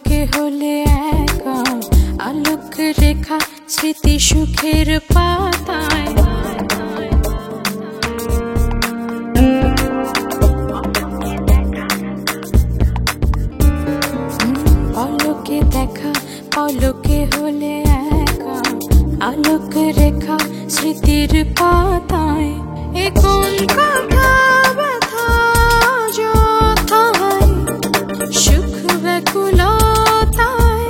আলোকে হলে একা, আলোক রেখা স্মৃতি সুখের পাতায়। পলকে দেখা, পলকে হলে একা, আলোক রেখা স্মৃতির পাতায়। এ কোন কথা ব্যথা যথায়, সুখ ব্যাকুলতায়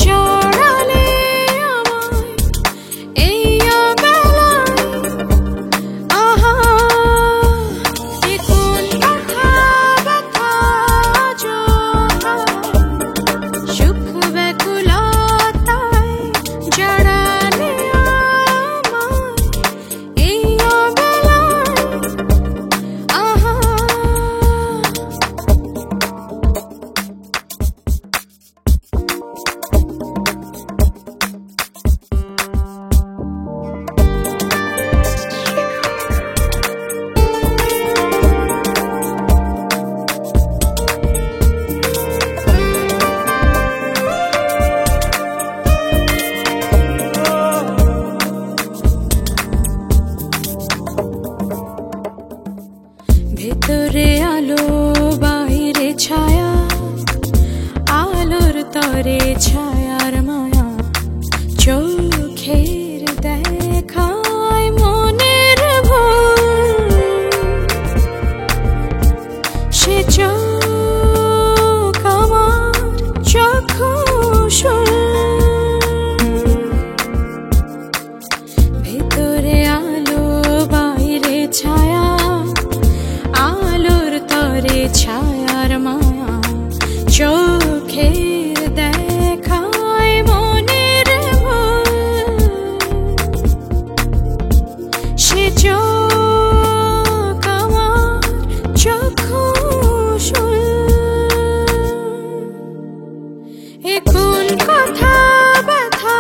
জড়ালে আমায় এই অবেলায়। আহা, এ কোন কথা ব্যথা যথায়, সুখ ব্যাকুলতায় জড়ালে আমায় এই অবেলায়। আহা, ভেতরে আলো বাইরে ছায়া, আলোর তরে ছায়ার মায়া। চোখের দেখায় মনের ভুল, সে চোখ আমার চক্ষুশূল। ভেতরে আলো বাইরে ছায়া, আলোর তরে ছায়ার মায়া। চোখের দেখায় মনের ভুল, সে চোখ আমার চক্ষুশূল। এ কোন কথা ব্যথা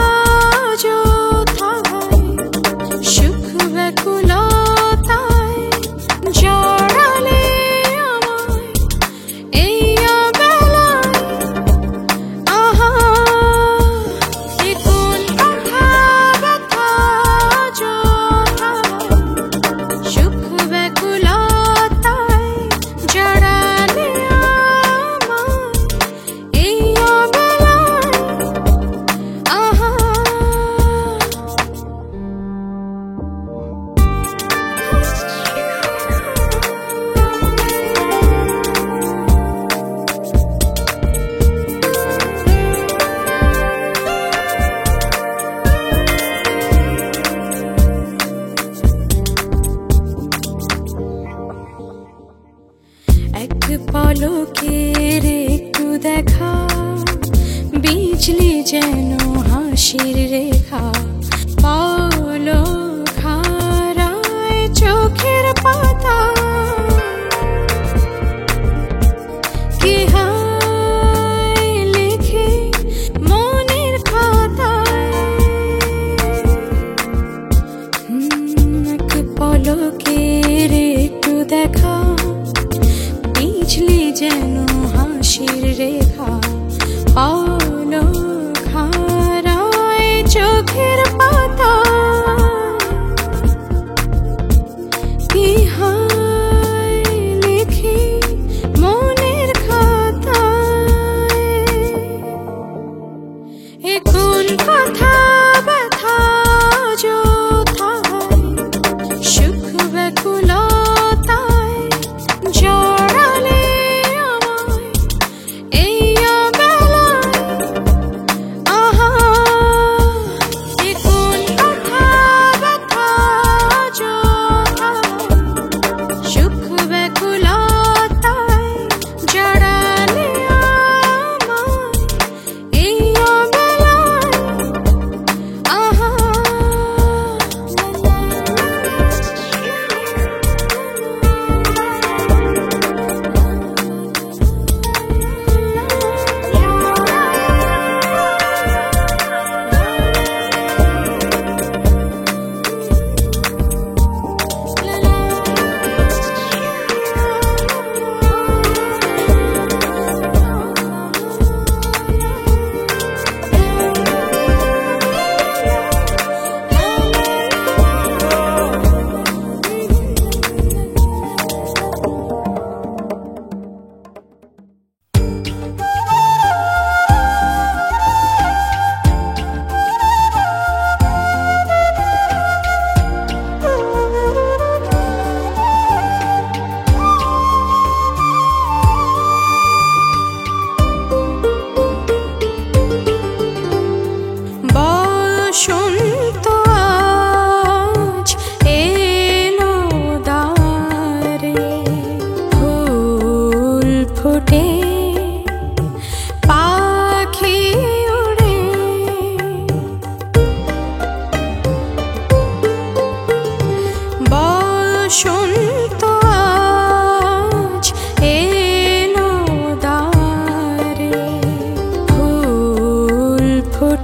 যথায়, সুখ ব্যাকুলতায় জড়ালে আমায় এই অবেলায়। আহা, এ কোন কথা ব্যথা যথায়, সুখ ব্যাকুলতায় জড়ালে আমায় এই অবেলায়। আহা, এক পলকের একটু দেখা, বিজলি যেন হাসির রেখা। পলক হারায় চোখের পাতা, কি হায় লেখে মনের খাতায়। এক পলকের একটু দেখা, বিজলি যেন হাসির রেখা। পলক হারায় চোখের পাতা, কি হায় লেখে মনের খাতায়। এ কোন কথা ব্যথা যথায়, সুখ ব্যাকুলতায় জড়ালে আমায় এই অবেলায়। আহা, এ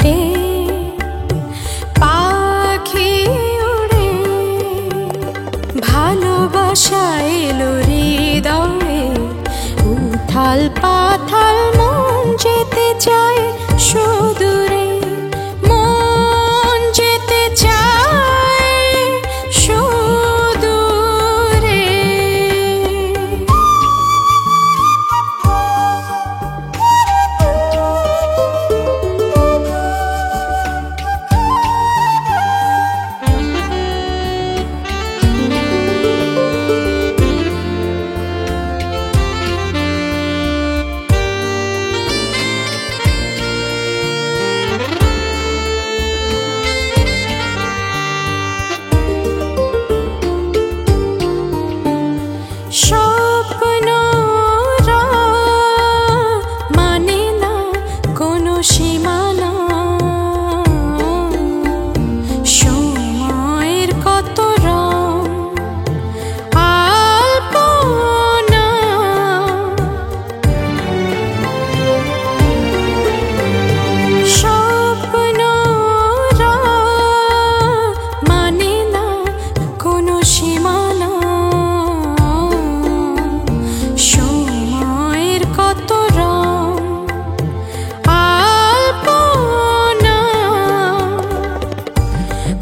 ফোটে পাখি উড়ে ভালোবাসা এলো হৃদয়ে উথাল পাথাল মন যেতে চায় সুদূরে মন যেতে চায় সুদূরে স্বপ্নরা মানে না কোনো সীমানা সময়ের কত রং আলপনা স্বপ্নরা মানে না কোনো সীমানা সময়ের কত রং আলপনা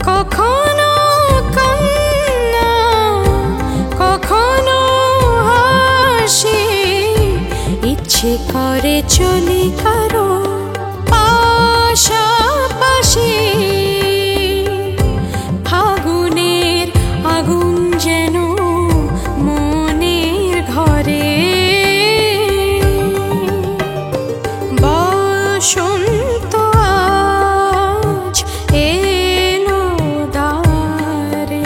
কখনো কান্না কখনো হাসি ইচ্ছে করে চলি কারো পাশাপাশি ফাগুনের আগুন যেন মনের ঘরে বসন্ত আজ এলো দ্বারে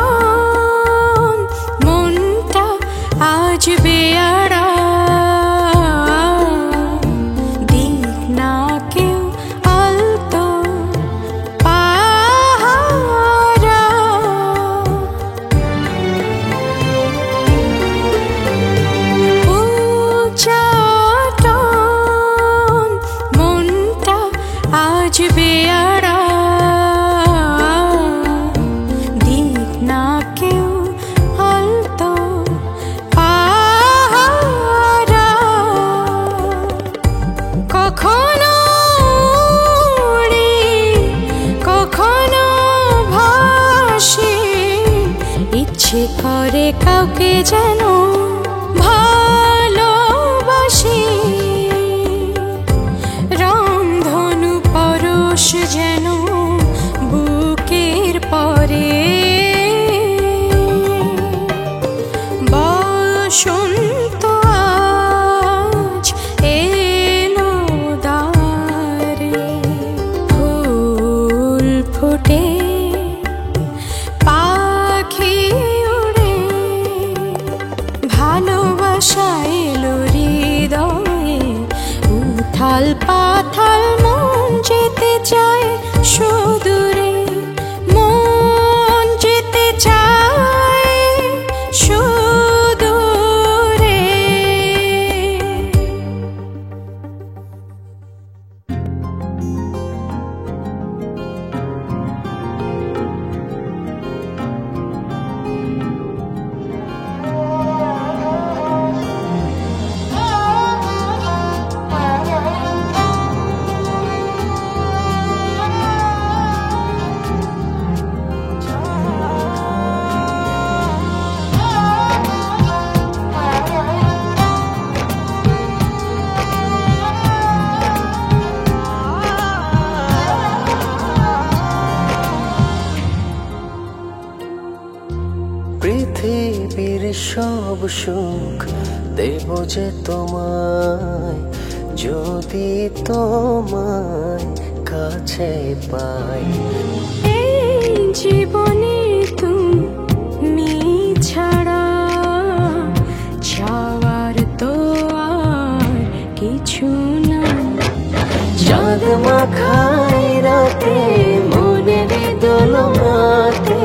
উচ্চাটন মনটা আজ বেয়ারা দিক না কেউ আলতো পাহারা উচ্চাটন মনটা আজ বেয়ারা দিক না কেউ আলতো পাহারা কখনো উড়ি কখনো ভাসি ইচ্ছে করে কাউকে যেন ভালোবাসি রংধনু পরশ যেন বুকের পরে বসন্ত আজ এলো দ্বারে ফুল ফোটে পাখি উড়ে ভালোবাসা এলো হৃদয়ে উথাল পাথাল মন যেতে চায় সুদূরে মন যেতে চায় সুদূরে পৃথিবীর সব সুখ দেব যে তোমায় যদি তোমায় কাছে পাই এই জীবনে তুমি ছাড়া মাখাই রাতে মনের দোলনাতে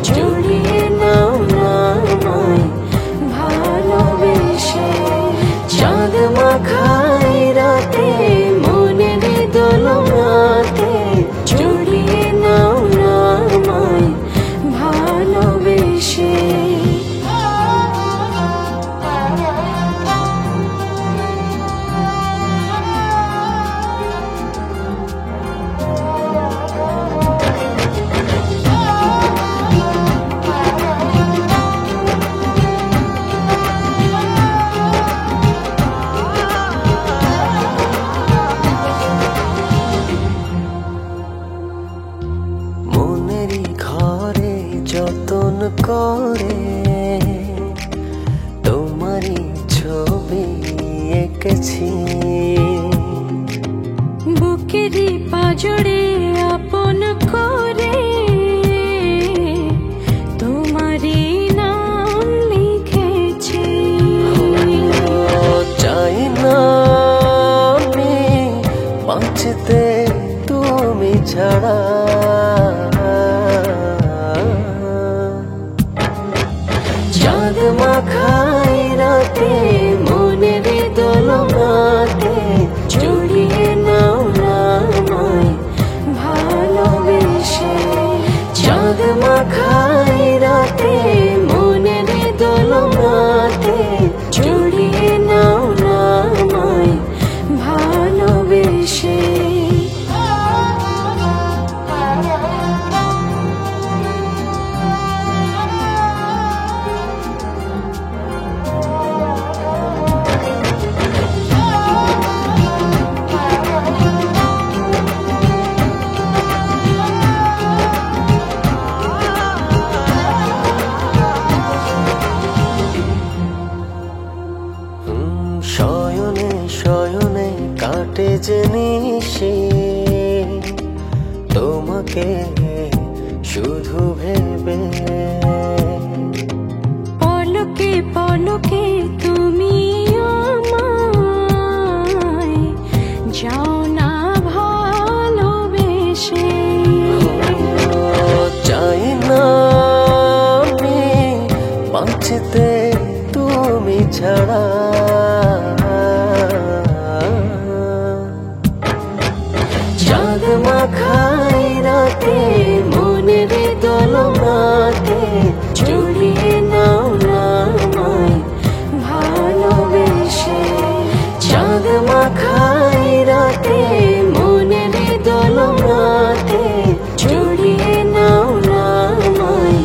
জড়িয়ে নাও না আমায় ভালোবেসে। চাঁদ মাখাই রাতে মনের দোলনাতে জড়িয়ে নাও না আমায় ভালোবেসে। মনেরই ঘরে যতন করে তোমারই ছবি এঁকেছি। বুকেরই পাজরে আপন করে তোমারই নাম লিখেছি। চাই না আমি বাঁচতে তুমি ছাড়া। চাঁদ মাখাই রাতে মনের দোলনাতে জড়িয়ে নাও না আমায় ভালোবেসে। চাঁদ মাখাই রাতে মনের দোলনাতে জড়িয়ে নাও না আমায় ভালোবেসে। শয়নে শয়নে কাটে যে নিশি তোমাকে শুধু ভেবে। পলকে পলকে তুমি আমায় যাও না ভালোবেসে। চাই না আমি বাঁচতে তুমি ছাড়া। চাঁদ মাখাই রাতে মনের দোলনাতে জড়িয়ে নাও না আমায় ভালোবেসে। চাঁদ মাখাই রাতে মনের দোলনাতে জড়িয়ে নাও না আমায়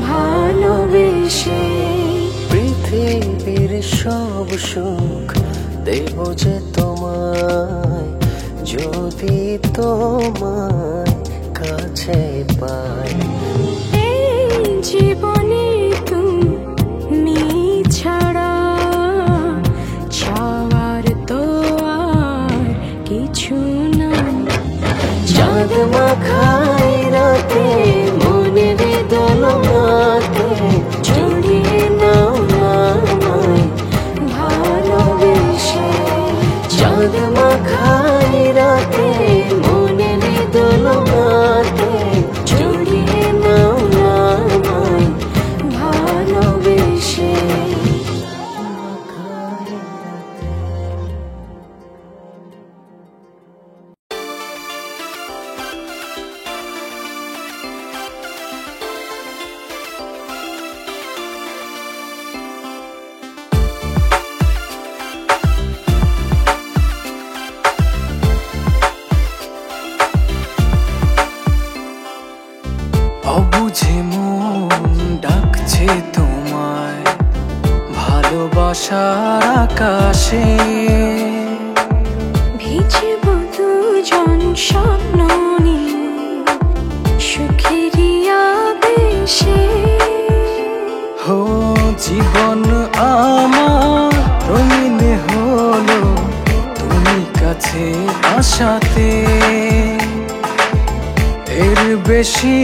ভালোবেসে। পৃথিবীর সব সুখ দেব যে তোমায় যদি তোমায় কাছে পাই। এই জীবনে তুমি ছাড়া চাওয়ার তো আর কিছু না। চাঁদ মাখাই রাতে মনের দোলনাতে জড়িয়ে নাও না আমায় ভালোবেসে। চাঁদ মাখাই রাতে মনের দোলনাতে জড়িয়ে নাও না আমায় ভালোবেসে। অবুঝে মন ডাকছে তোমায় ভালোবাসার আকাশে। ভিজব দুজন স্বপ্ন নিয়ে সুখেরই আবেশে। হো জীবন আমার রঙিন হলো তুমি কাছে আসাতে। এর বেশি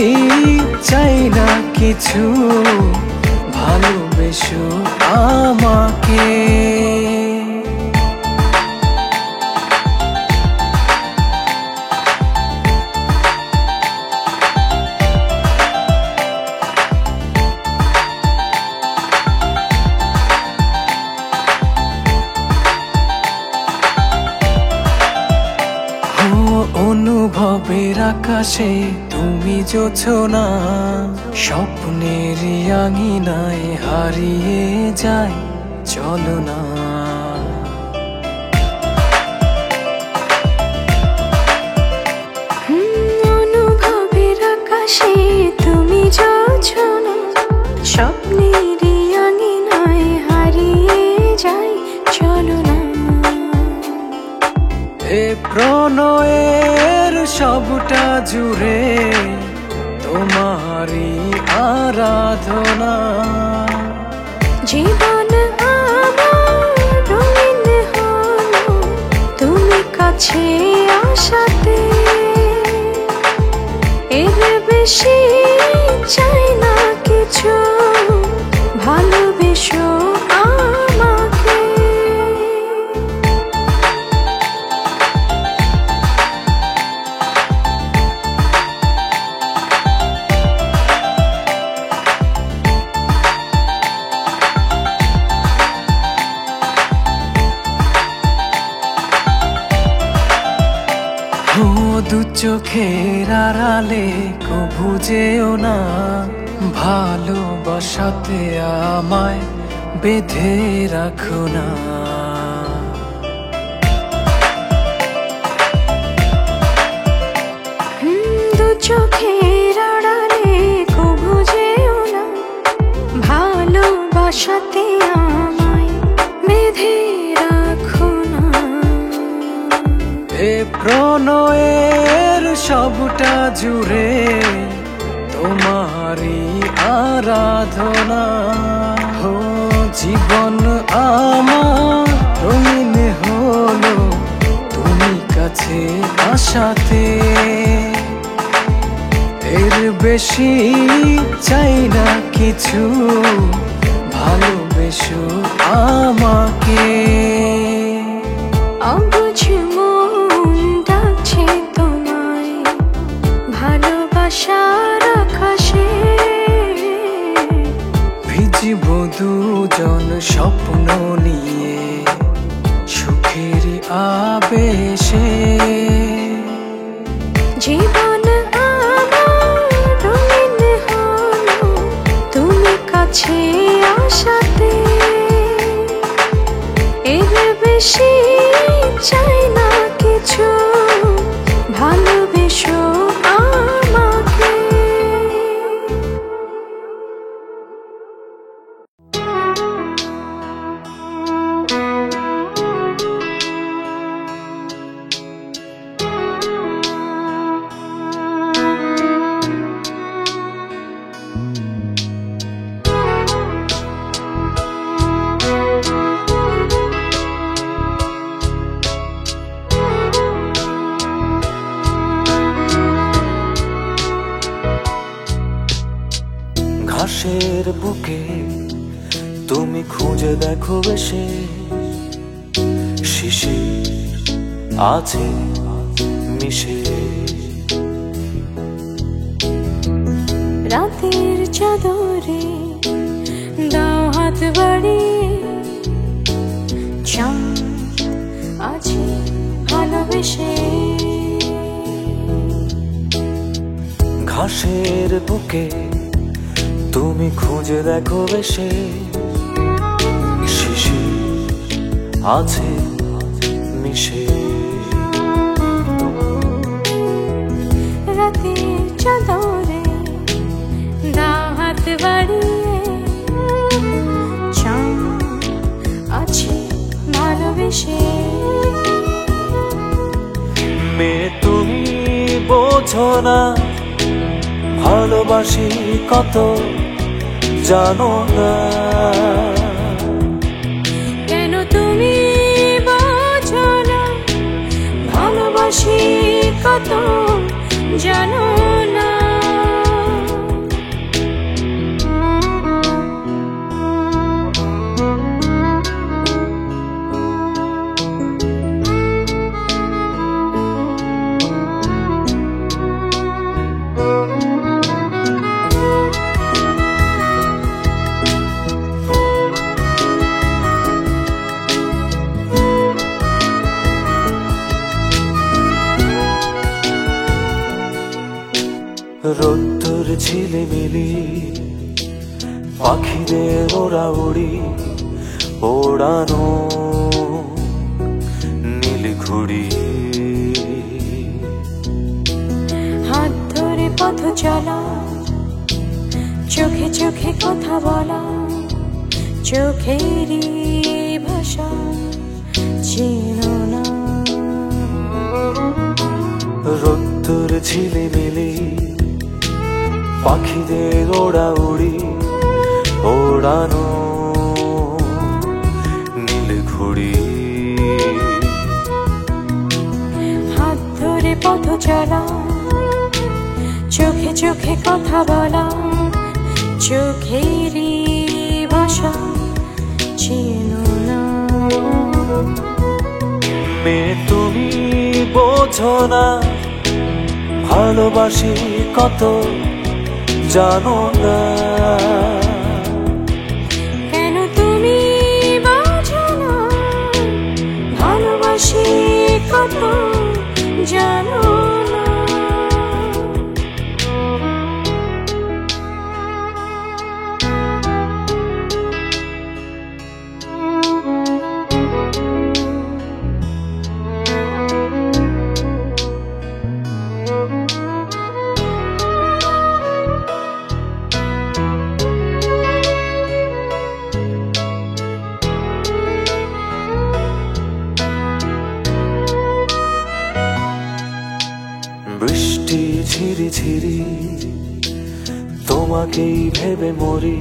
চাই না কিছু, ভালোবেসো আমাকে। আকাশে তুমি জোছনা, স্বপ্নের আঙিনায় হারিয়ে যায় চলো না। অনুভবের আকাশে তুমি জোছনা, স্বপ্নের আঙিনায় হারিয়ে যায় চলো না। এ প্রণয়ের সবটা জুড়ে তোমারই আরাধনা। জীবন আমার রঙিন হলো তুমি কাছে আসাতে, এর বেশি চাই না কিছু, ভালোবেসো আমাকে। ও দু চোখের আড়ালে কভু যেও না, ভালোবাসাতে আমায় বেঁধে রাখো না। দু চোখের আড়ালে কভু যেও না, ভালোবাসাতে আমায় বেঁধে রাখো না। এ প্রণয়ের সবটা জুড়ে তোমারই আরাধনা। হো জীবন আমার রঙিন হলো তুমি কাছে আসাতে, এর বেশি চাই না কিছু, ভালোবেসো আমাকে। অবুঝ মন ডাকছে তোমায় ভালোবাসার আকাশে, ভিজিব দুজন স্বপ্ন নিয়ে সুখের আবেশে। জীবন আমার রঙিন হলো তুমি কাছে আসাতে, এর বেশি চাই না কিছু, ভালোবেসো আমাকে। ঘাসের বুকে তুমি খুঁজে দেখো বেশে, শিশির আছে মিশে। রাতের চাদরে দাও হাত বাড়িয়ে, চাঁদ আছে ভালোবেসে। ঘাসের বুকে তুমি খুঁজে দেখো বেশে, শিশির আছে মিশে। রাতের চাদরে দাও হাত বাড়িয়ে, চাঁদ আছে ভালোবেসে। মেয়ে তুমি বোঝো না ভালোবাসি কত, জানো না কেন তুমি বোঝো না ভালোবাসি কত, জানো না। রোদ্দুর ঝিলিমিলি পাখিদের ওরা উড়ি ওড়ানো নীল ঘুড়ি হাত ধরে পথ চলা চোখে চোখে কথা বলা চোখেরই ভাষা চেনো না রোদ্দুর ঝিলিমিলি পাখিদের ওড়া উড়ি ওড়ানো নীল ঘুড়ি হাত ধরে পথ চলা চোখে চোখে কথা বলা চোখেরই ভাষা চেনো না মেয়ে তুমি বোঝো না ভালোবাসি কত জানো না কেন তুমি বোঝো না ভালোবাসি কত জানো না বৃষ্টি ঝিরি ঝিরি তোমাকেই ভেবে মরি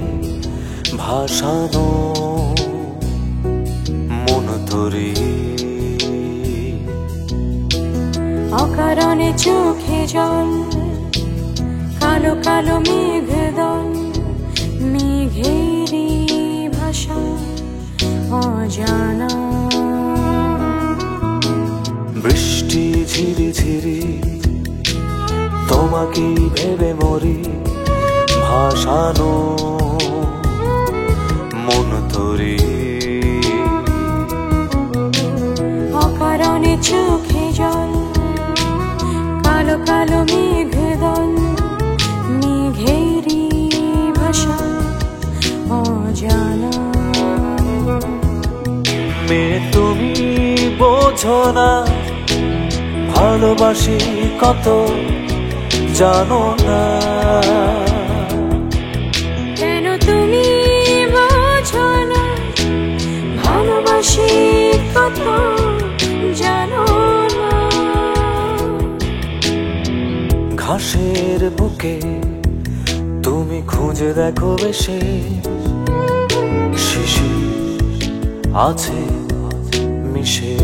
ভাসানো মন তরি অকারণে চোখে জল কালো কালো মেঘ দল মেঘেরই ভাষা অজানা বৃষ্টি ঝিরি ঝিরি তোমাকেই ভেবে মরি ভাসানো মন তরি অকারণে চোখে জল কালো কালো মেঘ দল মেঘেরই ভাষা অজানা মেয়ে তুমি বোঝো না ভালোবাসি কত জানো না কেন তুমি বোঝো না ভালোবাসি কত জানো না ঘাসের বুকে তুমি খুঁজে দেখো বেশে শিশির আছে মিশে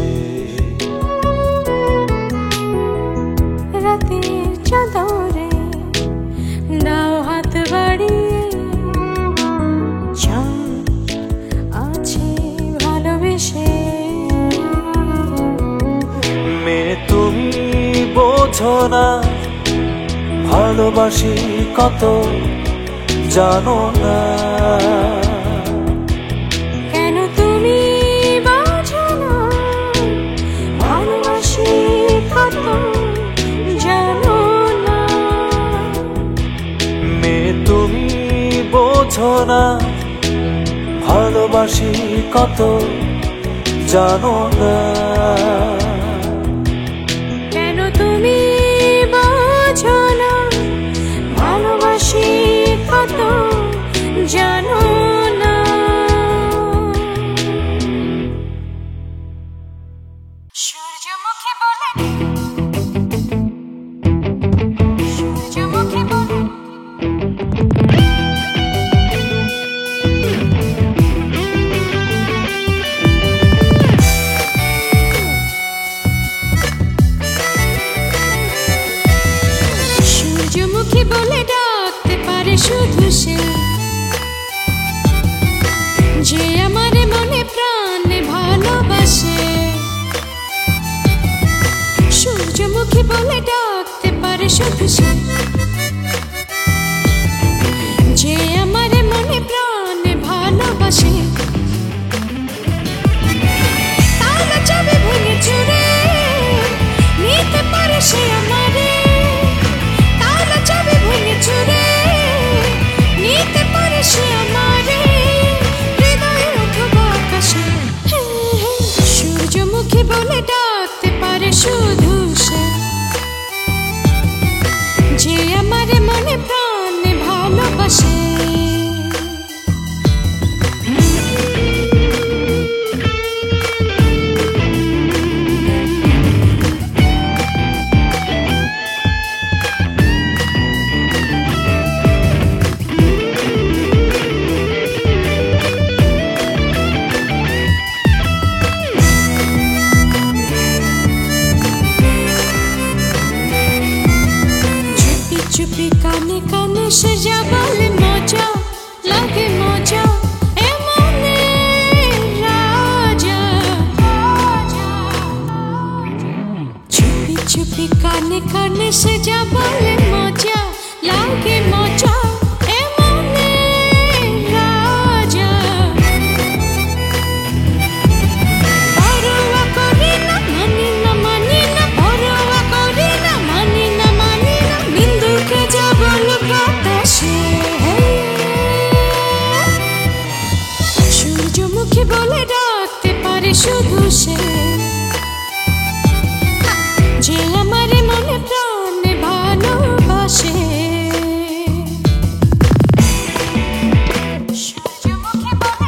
রাতের চাদরে দাও হাত বাড়িয়ে চাঁদ আছে ভালোবেসে মেয়ে তুমি বোঝো না ভালোবাসি কত জানো না কেন তুমি বোঝো না ভালোবাসি কত জানো না মেয়ে তুমি বোঝো না ভালোবাসি কত জানো না কেন তুমি বোঝো না ভালোবাসি কত জানো না সূর্যমুখী বলে সূর্যমুখী বলে সূর্যমুখী বলে ডাকতে পারে শুধু সে যে আমারে মনে প্রাণে ভালোবাসে সূর্যমুখী বলে ডাকতে পারে শুধু সে যে আমারে মনে প্রাণে ভালোবাসে তালা চাবি ভেঙে চুরে নিতে পারে সে আমারে তালা চাবি ভেঙে এসে যা বলে মজা লাগে মজা এমনে রাজা পরোয়া করি না মানি না মানি না পরোয়া করি না মানি না মানি না বিন্দুকে যা বল বাতাসে সূর্যমুখী বলে ডাকতে পারে শুধু সে যে আমার মনে প্রাণে ভালোবাসে সূর্যমুখী বলে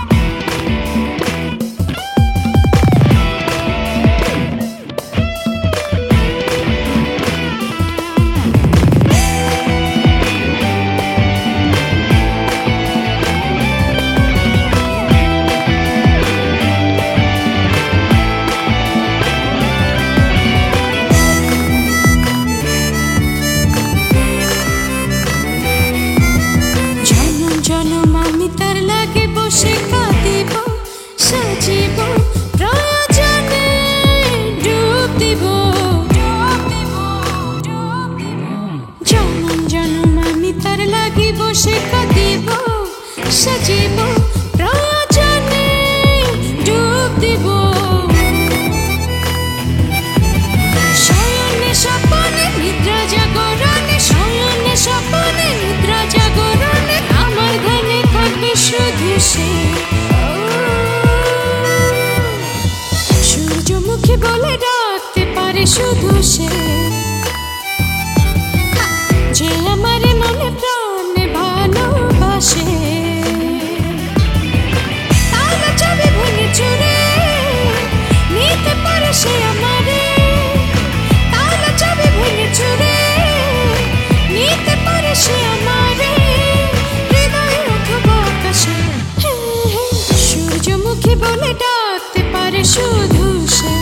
বসে কাঁদিব সাজিব প্রয়োজনে ডুব দিব জনম জনম আমি তার লাগি বসে কাঁদিব সাজিব প্রয়োজনে ডুব দিব শয়নে স্বপনে নিদ্রা জাগরণে শয়নে স্বপনে নিদ্রা জাগরণে আমার ধ্যানে থাকবে শুধু সে সূর্যমুখী বলে ডাকতে পারে শুধু সে যে আমার মনে প্রাণে ভালোবাসে তালা চাবি ভেঙে চুরে নিতে পারে সে আমারে তালা চাবি ভেঙে চুরে নিতে পারে সে আমারে হৃদয়ে অথবা আকাশে সূর্যমুখী বলে ডাকতে পারে শুধু সে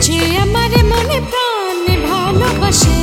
যে আমার মনে প্রাণে ভালোবাসে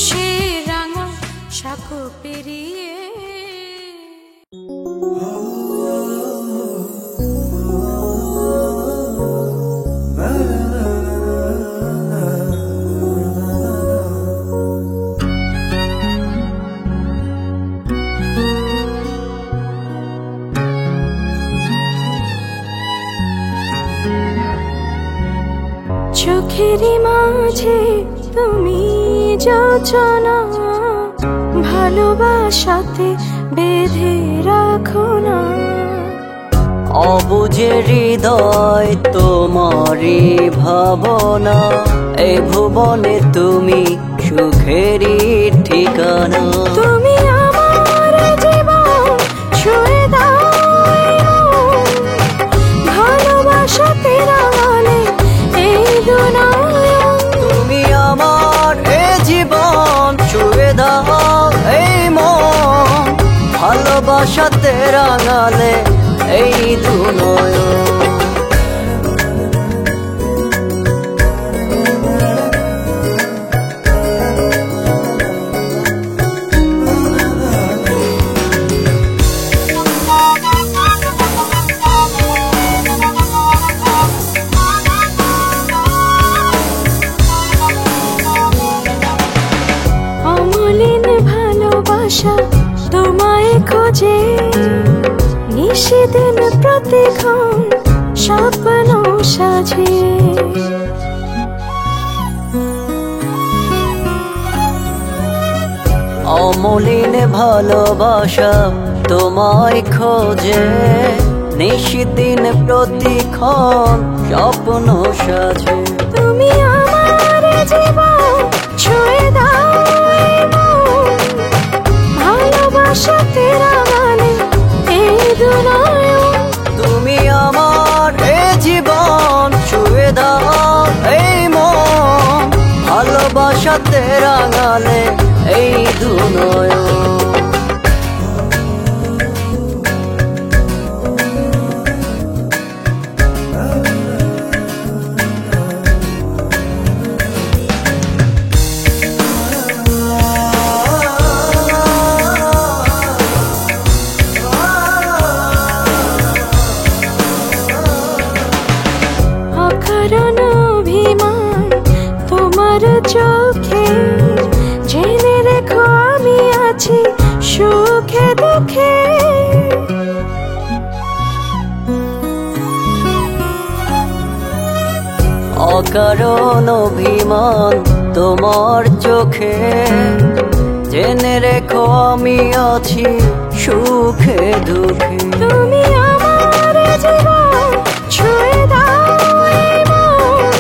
সে রাঙা সাঁকো পেরিয়ে। চোখেরই মাঝে তুমি যোজনা, ভালোবাসাতে বেঁধে রাখো না। অবুঝে হৃদয় তোমারই ভাবনা, এই ভুবনে তুমি সুখেরই ঠিকানা। তুমি আমার জীবন ছুঁয়ে দাও, ভালোবাসাতে রাঙালে এই দুনিয়া। তুমি আমার এ জীবন ছুঁয়ে দাও এই মন, ভালোবাসাতে রাঙালে এই দুনয়ন। অমলিন ভালোবাসা তোমায় খোঁজে, নিশিদিন প্রতিক্ষণ স্বপ্ন সাজে। অমলিন ভালোবাসা তোমায় খোঁজে, নিশিদিন প্রতিক্ষণ স্বপ্ন সাজে। তুমি আমার জীবন ছুঁয়ে দাও, ভালোবাসাতে রাঙালে এই দুনিয়া। তুমি আমার এ জীবন ছুঁয়ে দাও এই মন, ভালোবাসাতে রাঙালে এই দুনয়ন। অকারণ অভিমান তোমার চোখে, জেনে রেখো আমি আছি সুখে দুঃখে। অকারণ অভিমান তোমার চোখে, জেনে রেখো আমি আছি সুখে দুঃখে। তুমি আমার জীবন ছুঁয়ে দাও এই মন,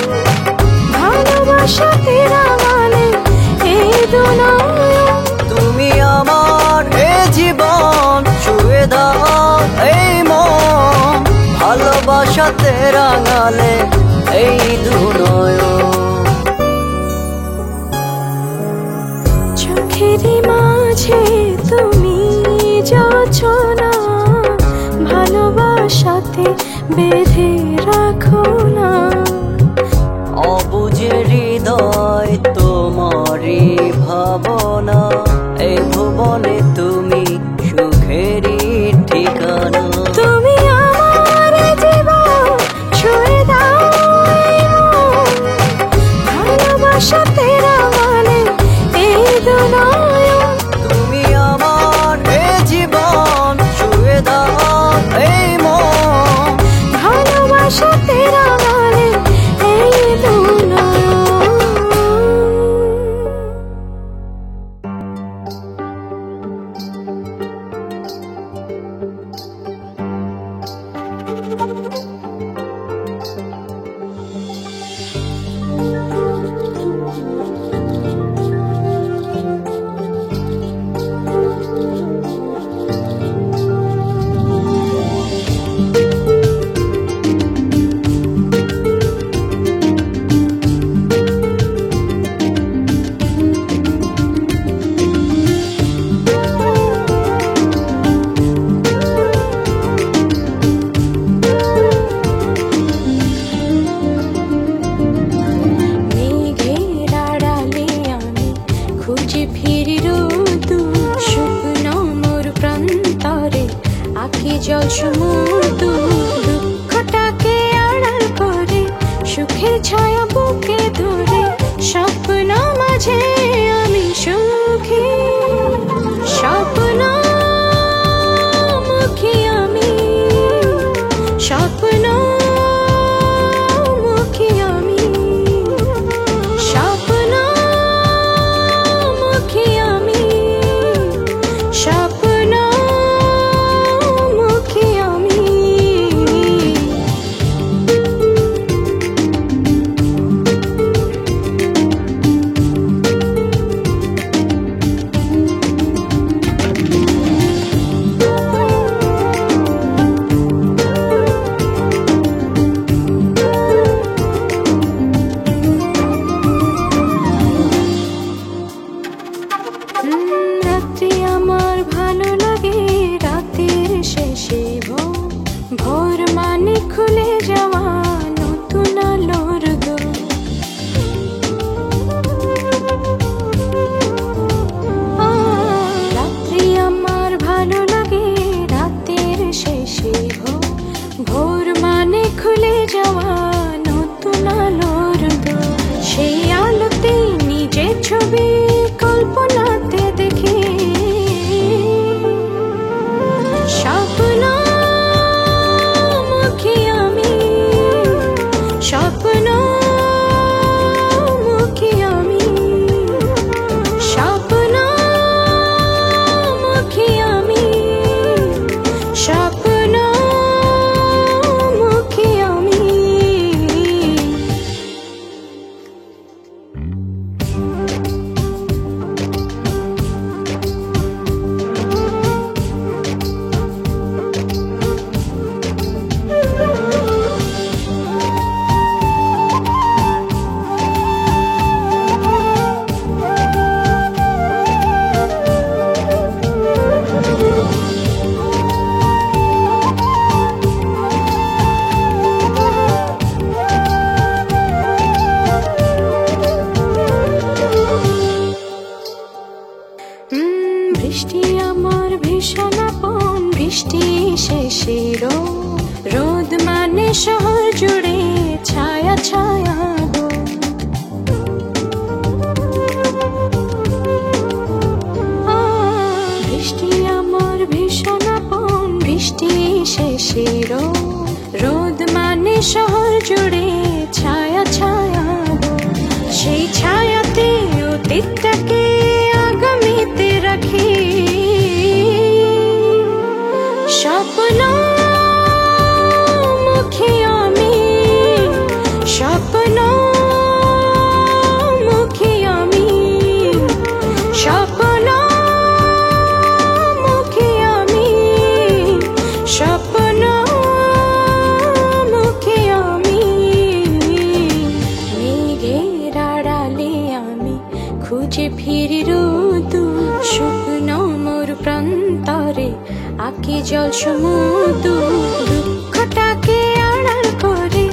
ভালোবাসাতে রাঙালে এই দুনিয়া। তুমি আমার এ জীবন ছুঁয়ে দাও এই মন, ভালোবাসাতে রাঙালে এই দুনয়ন। চোখেরই মাঝে তুমি যোজনা, ভালোবাসাতে বেঁধে রাখো না। অবুঝে হৃদয় তোমারই ভাবনা, এই ভুবনে তুমি সুখেরই ঠিকানা। তুমি আমার জীবন ছুঁয়ে দাও, ভালোবাসাতে রাঙালে এই দুনিয়া। তুমি আমার এ জীবন ছুঁয়ে দাও এই মন, ভালোবাসাতে রাঙালে জল সমুদ্র দুঃখটাকে আড়াল করে সুখের ছায়া বুকে ধরে স্বপ্ন মাঝে আমি সুখী স্বপ্ন মুখী আমি স্বপ্ন মুখী আমি স্বপ্ন মুখী আমি স্বপ্ন মুখী আমি রাত্রি আমার ভালো লাগে রাতের শেষে ভোর মানে খুলে যাওয়া নতুন আলোর দোর রাত্রি আমার ভালো লাগে রাতের শেষে ভোর মানে খুলে যাওয়া নতুন আলোর দোর সেই আলোতে নিজের ছবি কল্পনাতে দেখি স্বপ্ন মুখী আমি স্বপ্ন মুখী আমি স্বপ্ন মুখী আমি স্বপ্ন মুখী আমি বৃষ্টি আমার ভীষণ আপন বৃষ্টি শেষে রোদ মানে শহর জুড়ে ছায়া ছায়া গো বৃষ্টি আমার ভীষণ আপন বৃষ্টি শেষে রোদ মানে শহর জুড়ে ছায়া ছায়া গো সেই ছায়াতে অতীতটাকে আগামীতে রাখি স্বপ্ন মুখী আমি স্বপ্ন মুখী আমি স্বপ্ন মুখী আমি স্বপ্ন মুখী আমি মেঘের আড়ালে আমি খুঁজে ফিরি রোদুর শুকনো মোর প্রান্তরে আঁকি জল সমুদ্র দুঃখটাকে আড়াল করে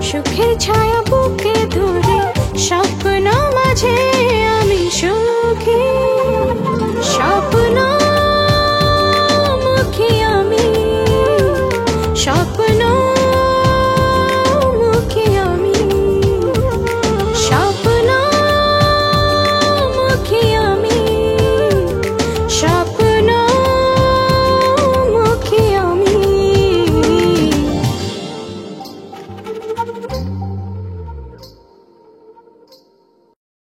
সুখের ছায়া বুকে ধরে স্বপ্ন মাঝে